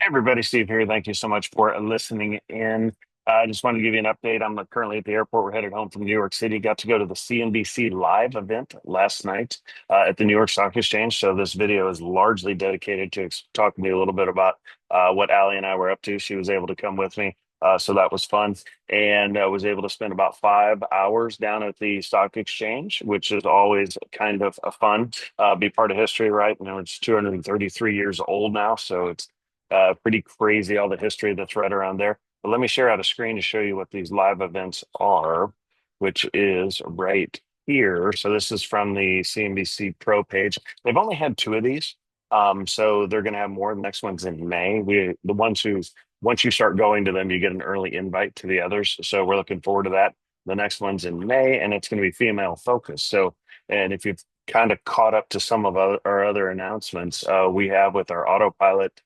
Everybody, Steve here. Thank you so much for listening in. I just wanted to give you an update. I'm currently at the airport. We're headed home from New York City. Got to go to the CNBC live event last night at the New York Stock Exchange. So this video is largely dedicated to talking to you a little bit about what Allie and I were up to. She was able to come with me. So that was fun. And was able to spend about 5 hours down at the stock exchange, which is always kind of a fun, be part of history, right? You know, it's 233 years old now. So it's pretty crazy, all the history that's right around there. But let me share out a screen to show you what these live events are, which is right here. So this is from the CNBC Pro page. They've only had two of these. So they're going to have more. The next one's in May. The ones who, once you start going to them, you get an early invite to the others. So we're looking forward to that. The next one's in May, and it's going to be female focused. So, and if you've kind of caught up to some of our other announcements, we have with our autopilot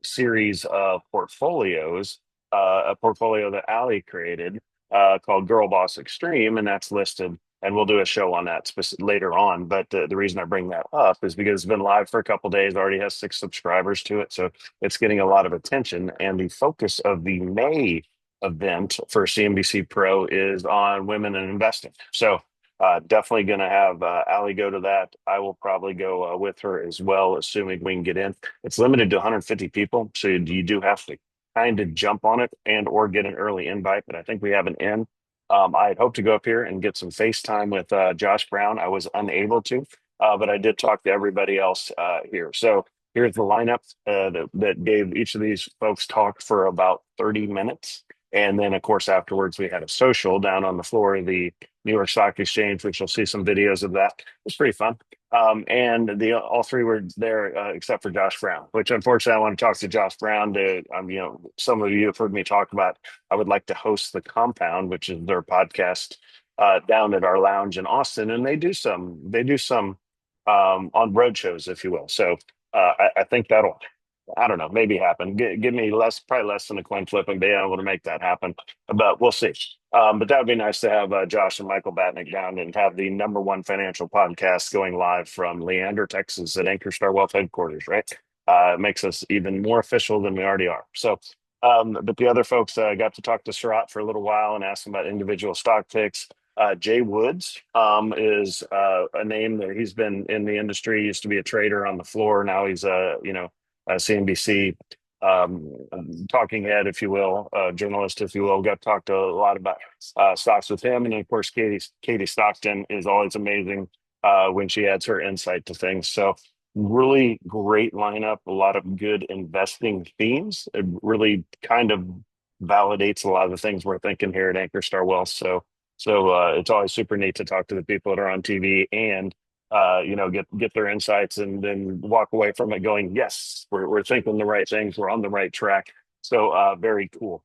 series of portfolios, a portfolio that Allie created called Girl Boss Extreme, and that's listed. And we'll do a show on that later on. But the reason I bring that up is because it's been live for a couple of days, already has 6 subscribers to it. So it's getting a lot of attention. And the focus of the May event for CNBC Pro is on women and investing. So definitely going to have Allie go to that. I will probably go with her as well, assuming we can get in. It's limited to 150 people, so you do have to kind of jump on it and or get an early invite, but I think we have an in. I had hoped to go up here and get some FaceTime with Josh Brown. I was unable to, but I did talk to everybody else here. So here's the lineup that gave each of these folks talk for about 30 minutes. And then, of course, afterwards, we had a social down on the floor of the New York Stock Exchange, which you'll see some videos of that. It was pretty fun. And all three were there except for Josh Brown, which unfortunately I want to talk to Josh Brown. Some of you have heard me talk about, I would like to host the Compound, which is their podcast down at our lounge in Austin. And they do some on road shows, if you will. So I think that'll, I don't know, maybe happen. Give me probably less than a coin flip and being able to make that happen, but we'll see. But that would be nice to have Josh and Michael Batnick down and have the #1 financial podcast going live from Leander, Texas at Ankerstar Wealth headquarters, right? It makes us even more official than we already are. So, but the other folks got to talk to Surratt for a little while and ask him about individual stock picks. Jay Woods is a name that he's been in the industry, used to be a trader on the floor. Now he's CNBC talking head, if you will, journalist, if you will. Got to talk to a lot about stocks with him. And then, of course, Katie Stockton is always amazing when she adds her insight to things. So really great lineup, a lot of good investing themes. It really kind of validates a lot of the things we're thinking here at Ankerstar Wealth. So it's always super neat to talk to the people that are on TV and get their insights and then walk away from it going, yes, we're thinking the right things. We're on the right track. So very cool.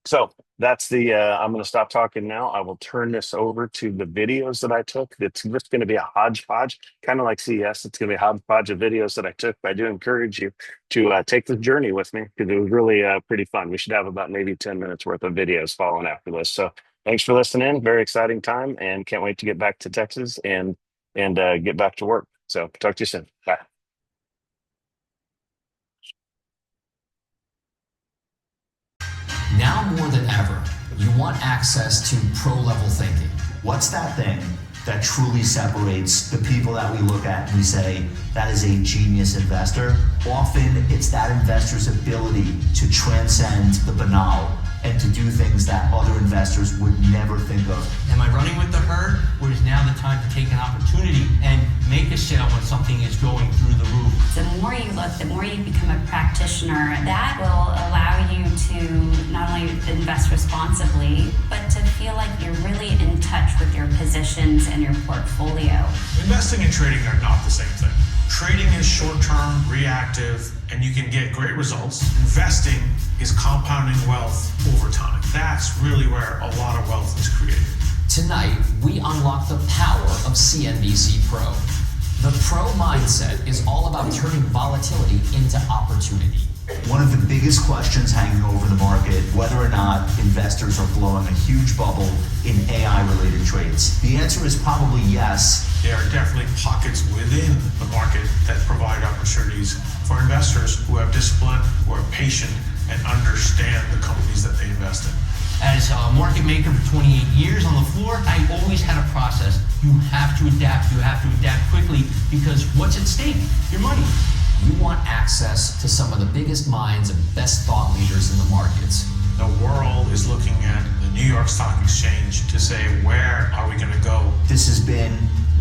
So that's I'm going to stop talking now. I will turn this over to the videos that I took. It's just going to be a hodgepodge, kind of like CES. It's going to be a hodgepodge of videos that I took. But I do encourage you to take the journey with me because it was really pretty fun. We should have about maybe 10 minutes worth of videos following after this. So thanks for listening. Very exciting time and can't wait to get back to Texas and get back to work. So talk to you soon. Bye. Now more than ever, you want access to pro-level thinking. What's that thing that truly separates the people that we look at and we say, that is a genius investor? Often it's that investor's ability to transcend the banal and to do things that other investors would never think of. Am I running with the herd, or is now the time to take an opportunity and make a sale when something is going through the roof? The more you look, the more you become a practitioner. That will allow you to not only invest responsibly, but to feel like you're really in touch with your positions and your portfolio. Investing and trading are not the same thing. Trading is short-term, reactive, and you can get great results. Investing is compounding wealth over time. That's really where a lot of wealth is created. Tonight, we unlock the power of CNBC Pro. The Pro mindset is all about turning volatility into opportunity. One of the biggest questions hanging over the market, whether or not investors are blowing a huge bubble in AI-related trades. The answer is probably yes. There are definitely pockets within the market that provide opportunities for investors who have discipline, who are patient, and understand the companies that they invest in. As a market maker for 28 years on the floor, I always had a process. You have to adapt. You have to adapt quickly because what's at stake? Your money. You want access to some of the biggest minds and best thought leaders in the markets. The world is looking at the New York Stock Exchange to say, where are we going to go? This has been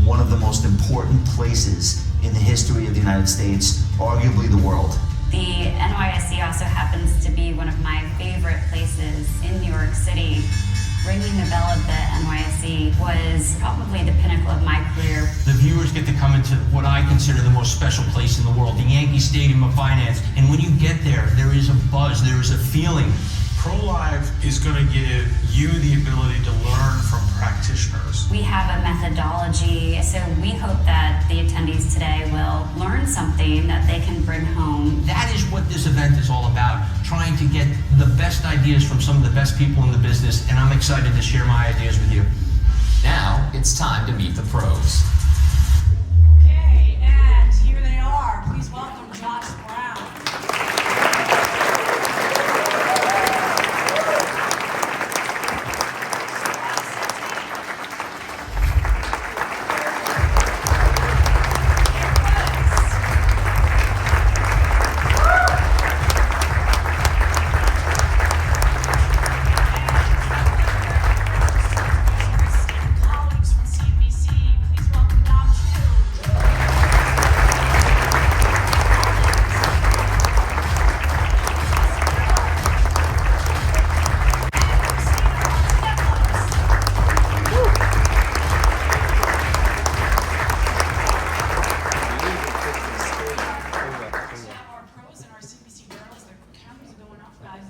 one of the most important places in the history of the United States, arguably the world. The NYSE also happens to be one of my favorite places in New York City. Ringing the bell of the NYSE was probably the pinnacle of my career. The viewers get to come into what I consider the most special place in the world, the Yankee Stadium of Finance. And when you get there, there is a buzz, there is a feeling. ProLive is going to give you the ability to learn from practitioners. We have a methodology, so we hope that the attendees today will learn something that they can bring home. That is what this event is all about, trying to get the best ideas from some of the best people in the business, and I'm excited to share my ideas with you. Now it's time to meet the pros. Okay, and here they are. Please welcome Josh Brown. Colleagues from CNBC, please welcome Dom Chu.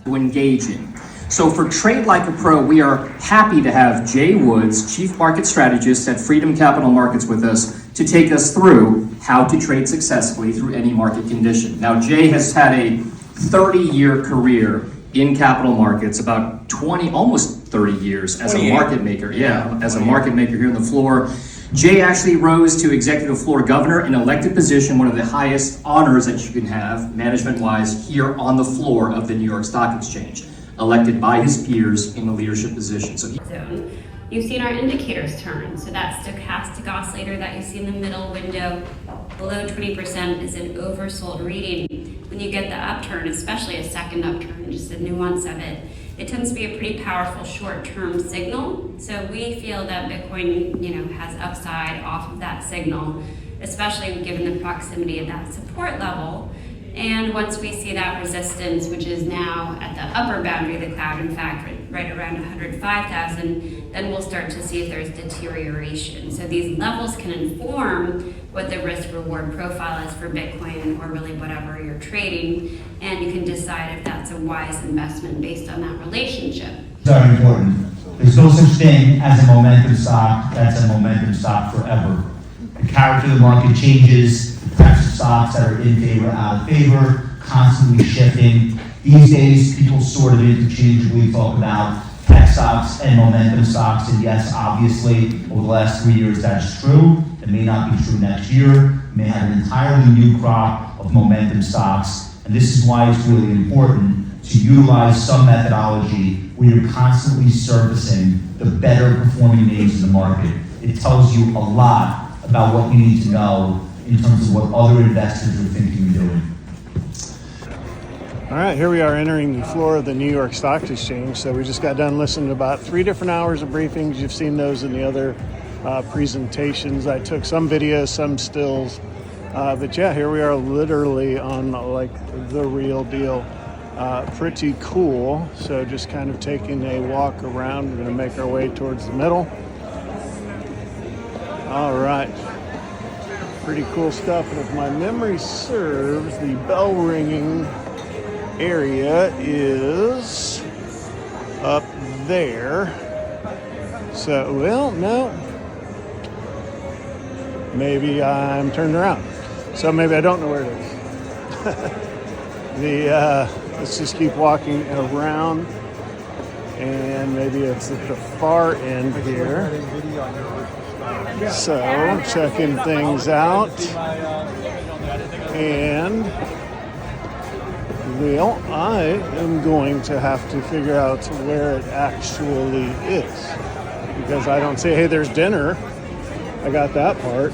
To engage in. So for Trade Like a Pro, we are happy to have Jay Woods, Chief Market Strategist at Freedom Capital Markets, with us to take us through how to trade successfully through any market condition. Now, Jay has had a 30-year career in capital markets, about 20, almost 30 years as a market maker. As a market maker here on the floor. Jay actually rose to executive floor governor, an elected position, one of the highest honors that you can have, management-wise, here on the floor of the New York Stock Exchange, elected by his peers in a leadership position. So Zone. You've seen our indicators turn, so that stochastic oscillator that you see in the middle window below 20% is an oversold reading. When you get the upturn, especially a second upturn, just the nuance of it, it tends to be a pretty powerful short-term signal. So we feel that Bitcoin, has upside off of that signal, especially given the proximity of that support level. And once we see that resistance, which is now at the upper boundary of the cloud, in fact, right around 105,000, then we'll start to see if there's deterioration. So these levels can inform what the risk-reward profile is for Bitcoin or really whatever you're trading, and you can decide if that's a wise investment based on that relationship. Very important. There's no such thing as a momentum stock that's a momentum stock forever. The character of the market changes, the types of stocks that are in favor, out of favor, constantly shifting. These days, people sort of interchangeably talk about tech stocks and momentum stocks, and yes, obviously, over the last 3 years, that's true. It may not be true next year. We may have an entirely new crop of momentum stocks, and this is why it's really important to utilize some methodology where you're constantly surfacing the better performing names in the market. It tells you a lot about what you need to know in terms of what other investors are thinking and doing. All right, here we are entering the floor of the New York Stock Exchange. So we just got done listening to about 3 different hours of briefings. You've seen those in the other presentations. I took some videos, some stills. But yeah, here we are literally on like the real deal. Pretty cool. So just kind of taking a walk around. We're going to make our way towards the middle. All right. Pretty cool stuff. And if my memory serves, the bell ringing area is up there. So, well, no. Maybe I'm turned around. So maybe I don't know where it is. Let's just keep walking around, and maybe it's at the far end here. So checking things out, and well, I am going to have to figure out where it actually is, because I don't say, hey, there's dinner. I got that part.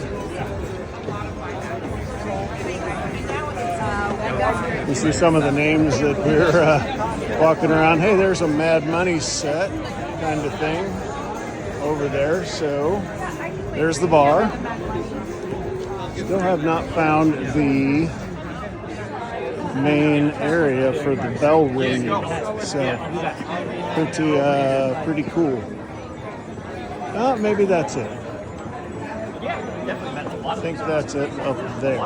You see some of the names that we're walking around. Hey, there's a Mad Money set kind of thing over there. So there's the bar. Still have not found the main area for the bell ringing. So pretty cool. Oh, maybe that's it. I think that's it up there.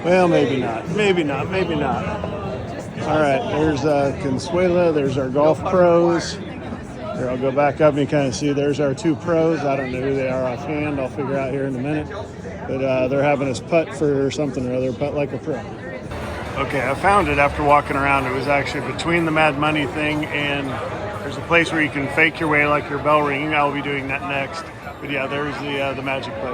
Well, maybe not. Maybe not. Maybe not. All right, there's Consuela. There's our golf pros. Here, I'll go back up and you kind of see there's our two pros. I don't know who they are offhand. I'll figure out here in a minute. But they're having us putt for something or other, putt like a pro. Okay, I found it after walking around. It was actually between the Mad Money thing and there's a place where you can fake your way like your bell ringing. I'll be doing that next. But yeah, there's the magic place.